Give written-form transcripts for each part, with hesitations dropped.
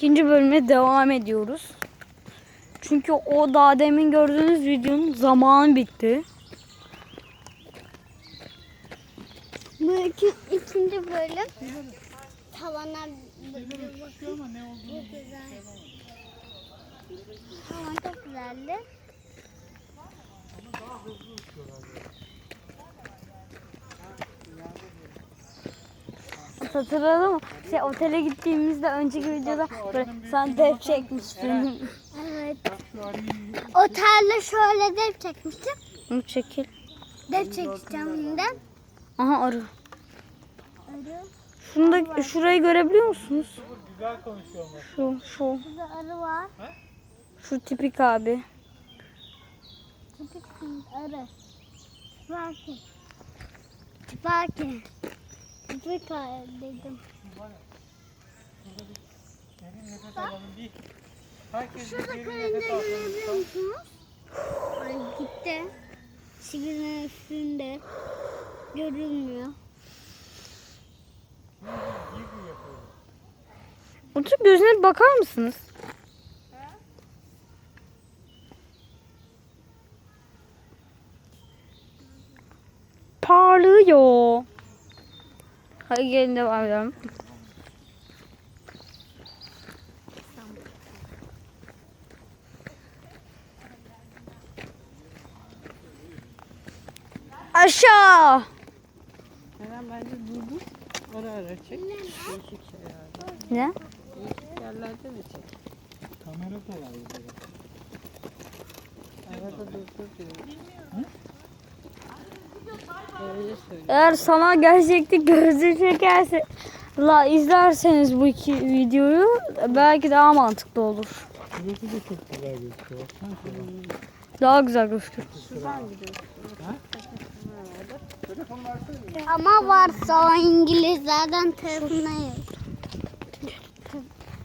İkinci bölüme devam ediyoruz. Çünkü o daha demin gördüğünüz videonun zamanı bitti. Bu ikinci bölüm. Tavana Ama ne olduğunu güzel. Tavan çok güzeldi. ama daha hızlı uçuyorlar böyle. Hatırladın mı? Otele gittiğimizde önceki videoda böyle sen dev çekmiştin. Evet. Şu arıyı Otelde şöyle dev çekmiştim. Bunu çekil. Dev çekeceğim şimdi. Aha arı. Arı. Şunu şurayı görebiliyor musunuz? güzel konuşuyorlar. Şu. Burada arı var. Şu tipik abi. Tipik arı. Tipaki. Tipaki. Tipik arı dedim. Derin nefes alalım bir. Herkes Şurada derin karınca nefes alsın. görebiliyor musunuz? Ay gitti. Sigirin üstünde. Görünmüyor. Gibi yapıyoruz. Otur gözüne bir bakar mısınız? Parlıyor. Hadi gelin devam edelim. Aşağı. Neden bence durdur. Ara ara çek. Değişik şeylerde. Ne? Değişik yerlerde de çek. Kamera da var burada. Arada durdur diyor. Öyle söylüyor. Eğer sana gerçekten gözü çekerse izlerseniz bu iki videoyu belki daha mantıklı olur. Burası da çok güzel gözüküyor. Baksana şuna. Daha güzel gözükür. Şuradan gidiyorsun. Ama varsa o İngilizlerden tarafındayız.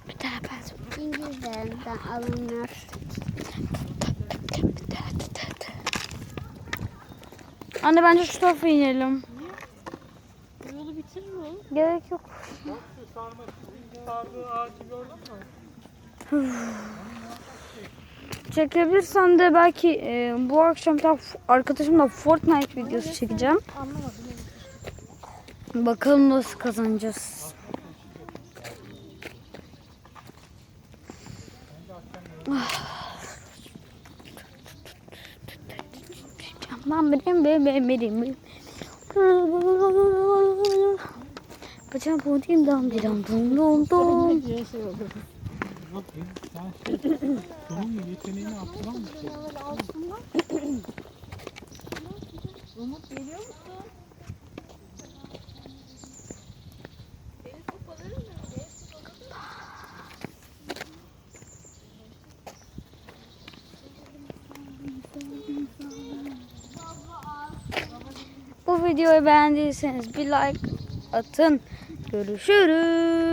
Bir daha ben. İngilizlerden alınıyor. Anne bence şu tarafa inelim. Yolu bitirme oğlum. Gerek yok. Bak şu sardığı ağacı gördün mü? Çekebilirsen de belki bu akşam arkadaşımla Fortnite videosu çekeceğim. Bakalım nasıl kazanacağız. Ben benim. Kaçan pudim dam dam dum dum dum. Diye şey olur. Bak sen bunun yeteneğini arttıran bir şey. Umut geliyor musun? Bu videoyu beğendiyseniz bir like atın. Görüşürüz.